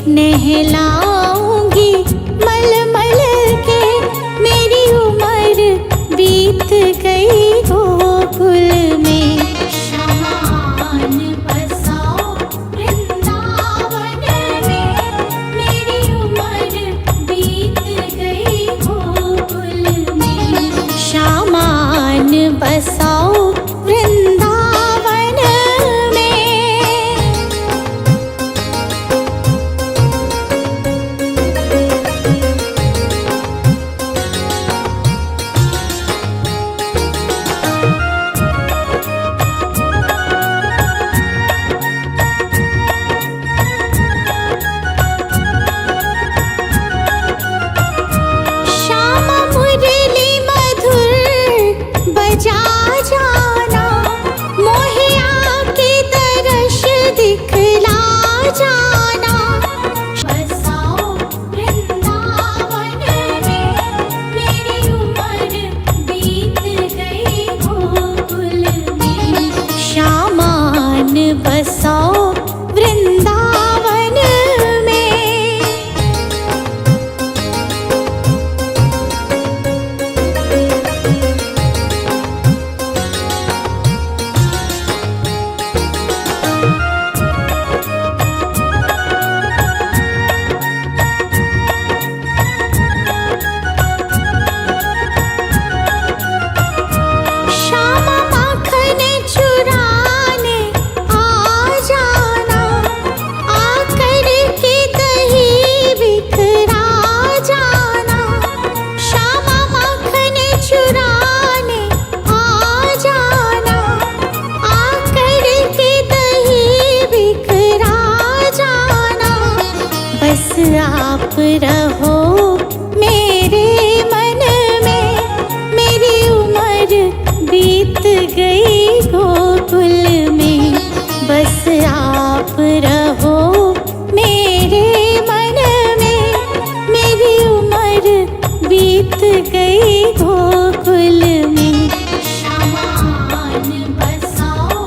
नहलाऊंगी मलमल के। मेरी उम्र बीत गई गोकुल में। शमान बसाओ वृंदावन में। मेरी उम्र बीत गई गोकुल में। शमान बसाओ वृंदावन में। श्यामा मुरली मधुर बजा जाना। मोहे आके दर्श दिखला जाना। बसाओ वृंदावन में। मेरी उम्र बीत गई गोकुल में। श्यामान बसाओ वृंदावन में। श्यामा माखन चुराने आ जाना। आकर के दही बिखरा जाना। श्यामा माखन चुराने आ जाना। आकर के दही बिखरा जाना। बस आप रहो मेरे मन में। मेरी उम्र बीत गई गोकुल में। बस आप रहो मेरे मन में। मेरी उम्र बीत गई गोकुल में। शमान बसाओ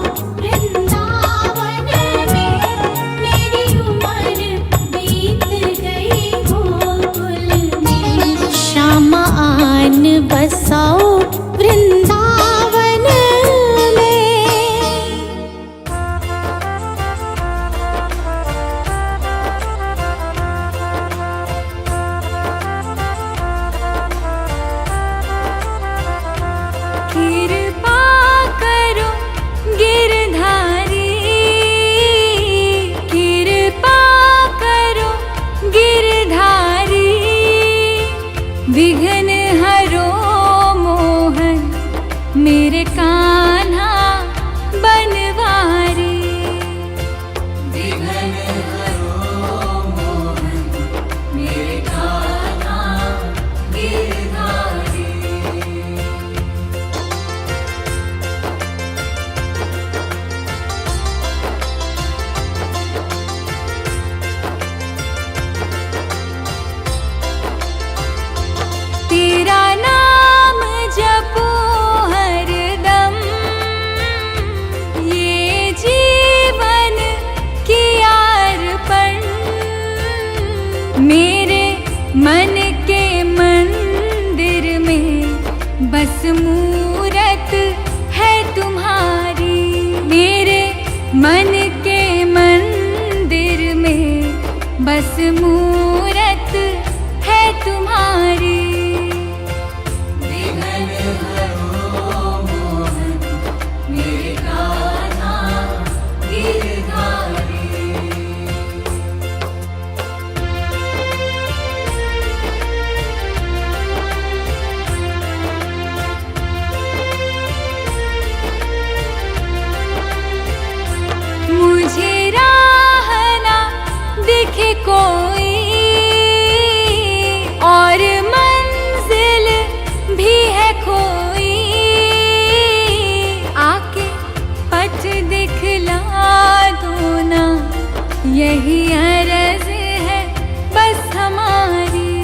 वृंदावन में। मेरी उम्र बीत गई गोकुल में। शमान बसाओ वृंदावन में। कृपा करो गिरधारी। कृपा करो गिरधारी। विघ्न हरो मोहन मेरे कान्हा बनवारी। विघ्न हरो मोहन मेरे कान्हा गिरधारी। तेरा नाम जपो हरदम। ये जीवन की अर्पण। मेरे मन के मंदिर में बस मूरत है तुम्हारी। मेरे मन के मंदिर में बस मूरत है तुम्हारी। मुझे राह ना दिखे कोई और मंजिल भी है खोई। आके पथ दिखला दो ना। यही अर्ज है बस हमारी।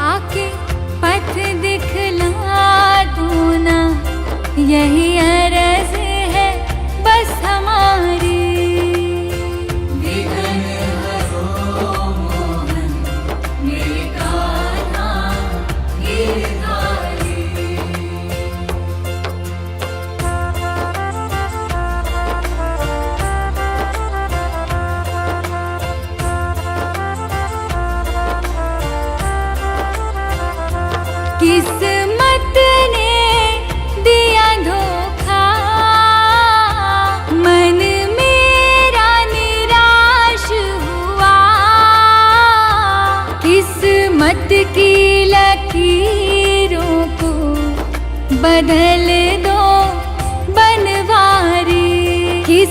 आके पथ दिखला दो ना। यही अर्ज है बस हमारी। विघ्न हरो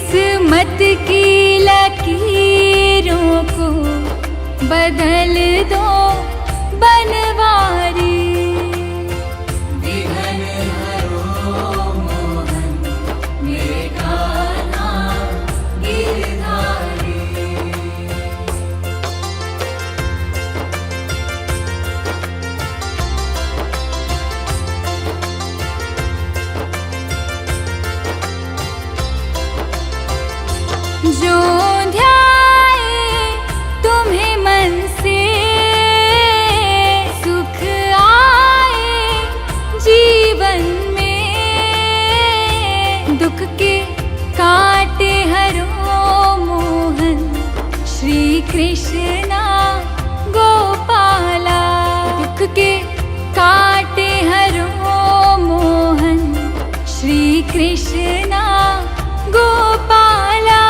किस्मत की लकीरों को बदल दो बनवारी। विघ्न हरो मोहन मेरे कान्हा गिरधारी। जो ध्याए तुम्हें मन से सुख आए जीवन में। दुख के काटे हरो मोहन श्री कृष्णा गोपाला। दुख के काटे हरो मोहन श्री कृष्णा गोपाला।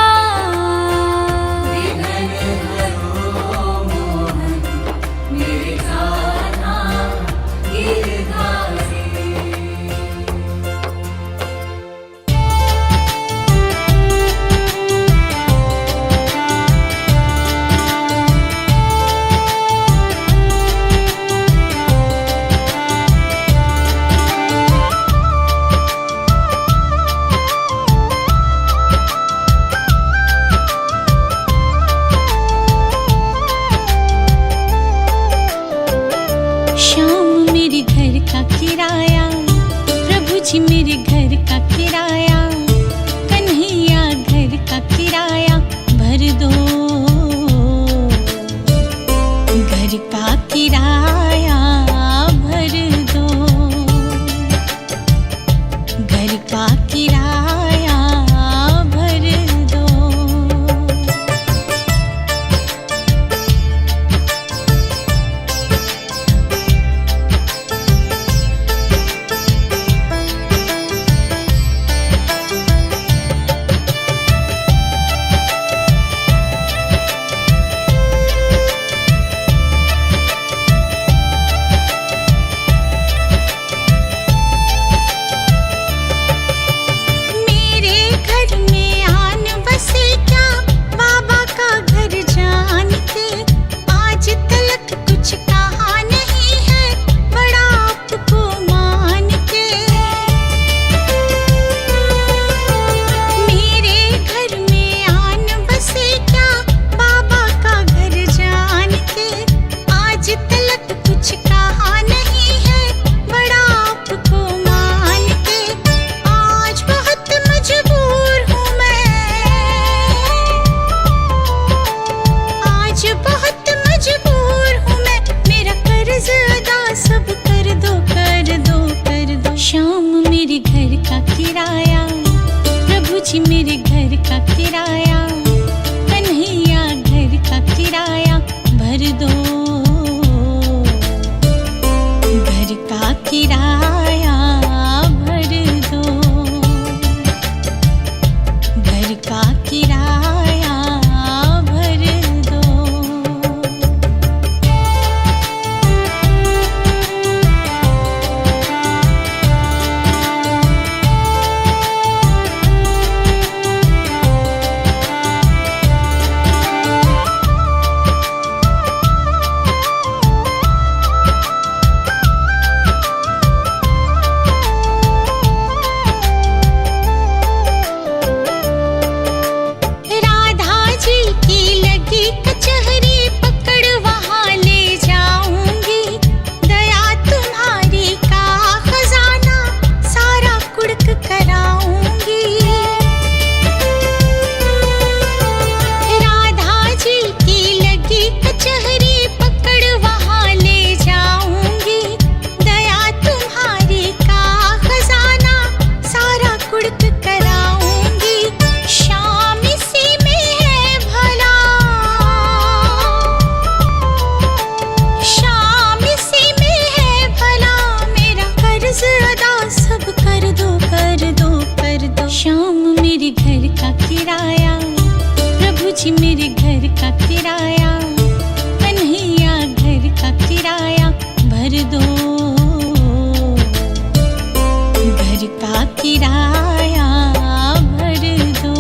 श्याम मेरे घर का किराया, प्रभु जी मेरे घर का किराया, कन्हैया घर का किराया भर दो। घर का किराया भर दो, घर का किराया भर दो। किराया, प्रभु जी मेरे घर का किराया, कन्हैया घर का किराया भर दो। घर का किराया भर दो, घर का किराया भर दो। श्याम मेरे घर का किराया, प्रभु जी मेरे घर का किराया, कन्हैया घर का किराया भर दो। घर का किराया भर दो।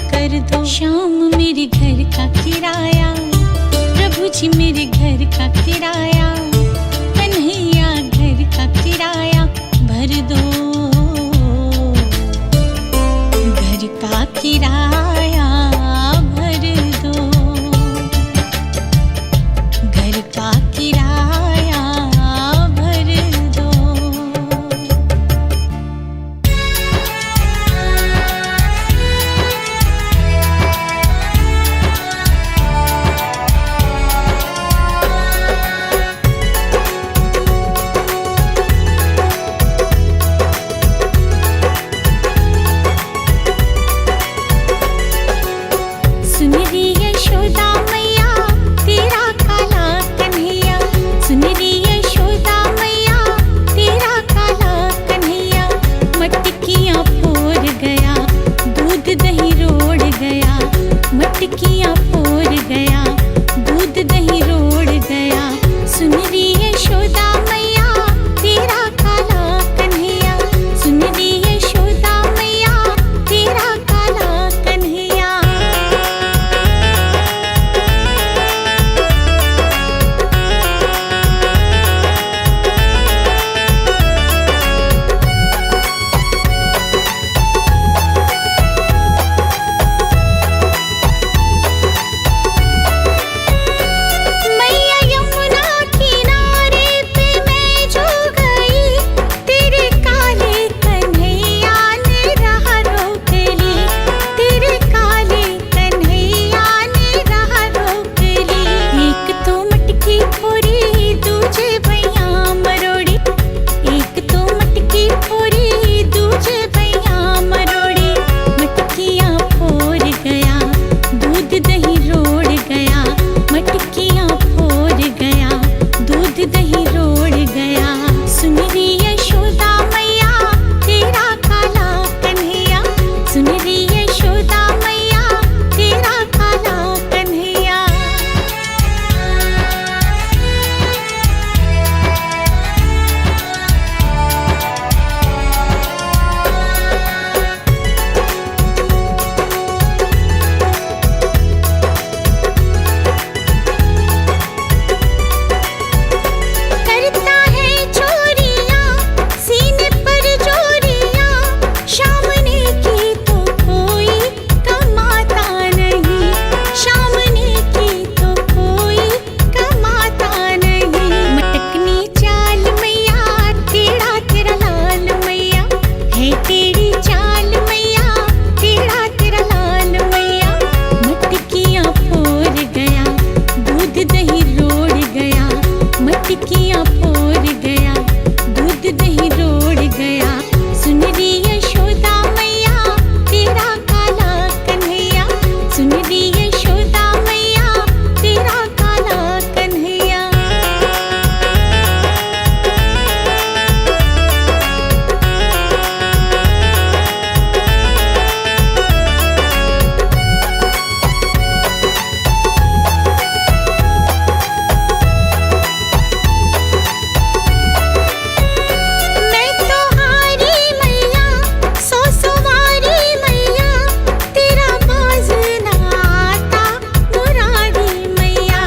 कर दो। श्याम मेरे घर का किराया, प्रभु जी मेरे घर का किराया, कन्हैया घर का किराया भर दो। घर का किराया भर दो, घर का किराया भर दो। सुन री यशोदा मैया तेरा काला कन्हैया, सुन री यशोदा मैया तेरा काला कन्हैया, मटकियाँ फोड़ गया दूध दही रोड़ गया, मटकियाँ फोड़ गया दूध दही रोड़ गया। सुन री यशोदा मैया तेरा काला कन्हैया, सुन री यशोदा मैया तेरा काला कन्हैया। मैया यमुना किनारे पे मैं जो गई, तेरे काले कन्हैया ने राह रोक ली, तेरे काले कन्हैया ने राह रोक ली। एक तो मटकी फोड़ी दूजे भैया मरोड़ी, एक तो मटकी फोड़ी दूजे भैया मरोड़ी, मटकियाँ फोड़ गया दूध दही रोड़ गया, मटकियाँ फोड़ गया दूध दही रोड़ गया। सुन री यशोदा मैया तेरा काला कन्हैया, सुन री यशोदा मैया तेरा काला कन्हैया। करता है चोरियां सीने पर जोरियां, शाम ने की तो कोई कमाता नहीं, शाम ने की तो कोई कमाता नहीं। मटकनी चाल मैया तेरा तेरा लाल मैया, है तेरी चाल मैया तेरा तेरा लाल मैया, मटकियाँ फोड़ गया दूध दही रोड़ गया, मटकियाँ फोड़ गया दूध दही रोड़ गया। सुन री यशोदा मैया तेरा काला कन्हैया, सुन री यशोदा मैया तेरा काला कन्हैया। मैं तो हारी मैया सो सवारी मैया, तेरा बाज ना आता मुरारी मैया,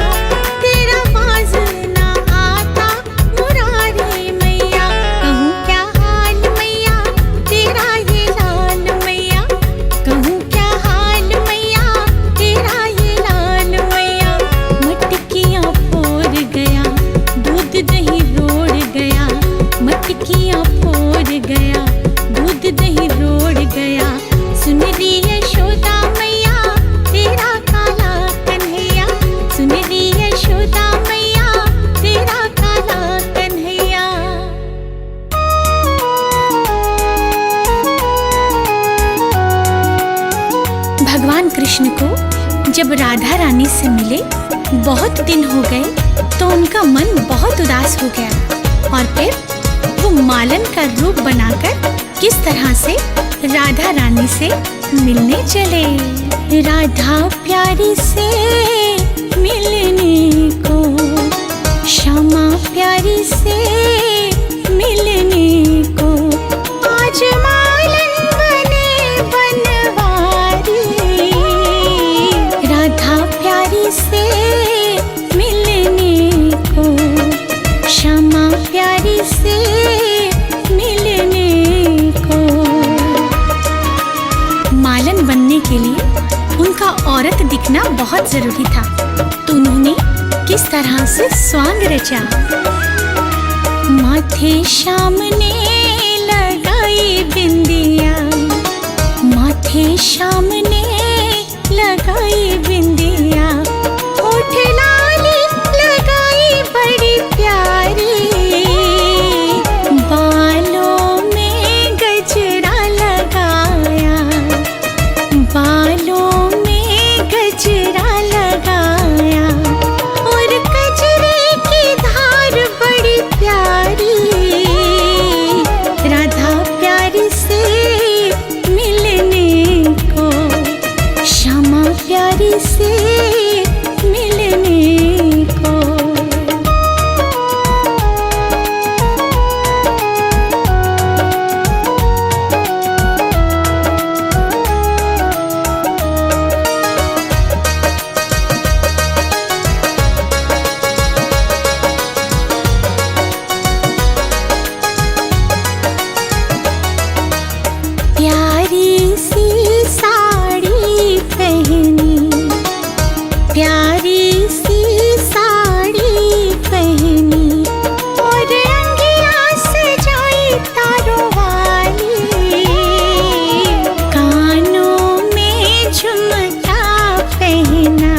तेरा बाज ना आता मुरारी मैया। कहूँ क्या हाल मैया तेरा ये लाल मैया, कहूँ क्या हाल मैया तेरा ये लाल मैया, मटकियाँ फोड़ गया दूध दही रोड़ गया, मटकियाँ फोड़ गया दूध दही रोड़ गया। सुन री यशोदा मैया तेरा काला कन्हैया, सुन री यशोदा मैया तेरा काला कन्हैया। भगवान कृष्ण को जब राधा रानी से मिले बहुत दिन हो गए तो उनका मन बहुत उदास हो गया और फिर वो मालन का रूप बनाकर किस तरह से राधा रानी से मिलने चले। राधा प्यारी से मिलने को, श्यामा प्यारी से मिलने को, आज मालन बने बनवारी, के लिए उनका औरत दिखना बहुत जरूरी था, तो उन्होंने किस तरह से स्वांग रचा। माथे श्याम ने लगाई बिंदिया, माथे श्याम ने लगाई बिंदिया, होठ लाली लगाई बड़ी प्यारी, बालों में गजरा लगाया, बालों में गजरा लगाया, और गजरे की धार बड़ी प्यारी, राधा प्यारी से मिलने को, श्यामा प्यारी से मिलने को। प्यारी सी साड़ी पहनी, प्यारी सी साड़ी पहनी, और अंगिया सजाई तारों वाली, कानों में झुमका पहना,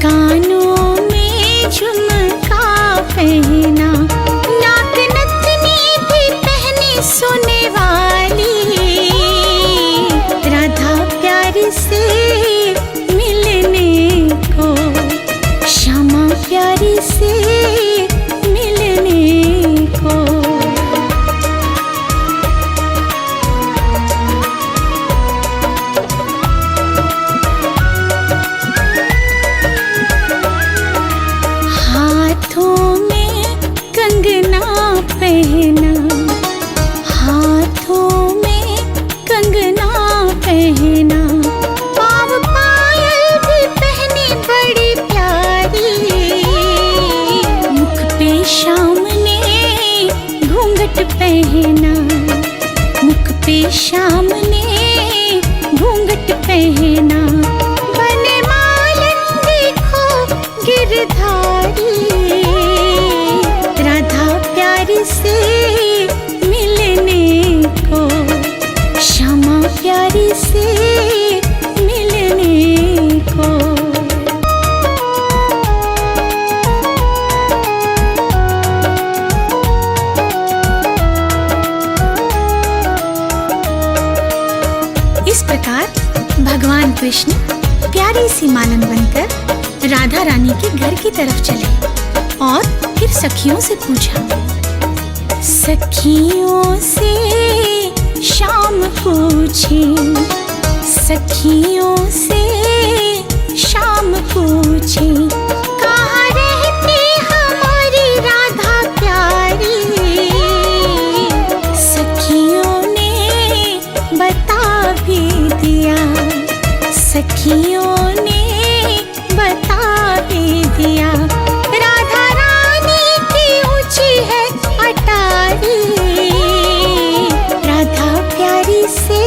कानों में झुमका पहना, नाक नथनी भी पहनी सोने वाली, राधा प्यारी से मिलने को, श्यामा प्यारी से मिलने को। हाथों में कंगना पहना, हाथों में कंगना पहना, पाँव पायल भी पहनी बड़ी प्यारी, मुख पे श्याम ने घूंघट पहना, मुख पे श्याम ने घूंघट पहना, बने मालन देखो गिरधारी, राधा प्यारी से मिलने को, श्यामा प्यारी से मिलने को। इस प्रकार भगवान कृष्ण प्यारी सी मालन बनकर राधा रानी के घर की तरफ चले और फिर सखियों से पूछा। सखियों से श्याम पूछे, सखियों से श्याम पूछे, कहाँ रहती हमारी राधा प्यारी, सखियों ने बता भी दिया, सखियों ने बता भी दिया, राधा रानी की ऊंची है अटारी, राधा प्यारी से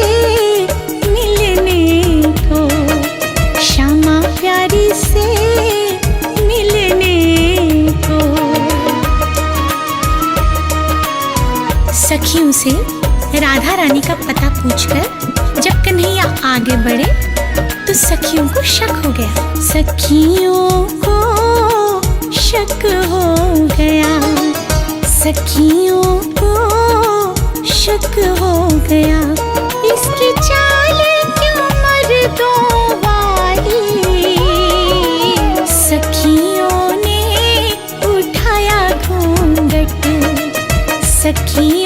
मिलने को, श्यामा प्यारी से मिलने को। सखियों से राधा रानी का पता पूछकर जब कन्हैया आगे बढ़े तो सखियों को शक हो गया, सखियों को शक हो गया, सखियों को शक हो गया, इसकी चाल क्यों मर्दों वाली, सखियों ने उठाया घूंघट, सखियों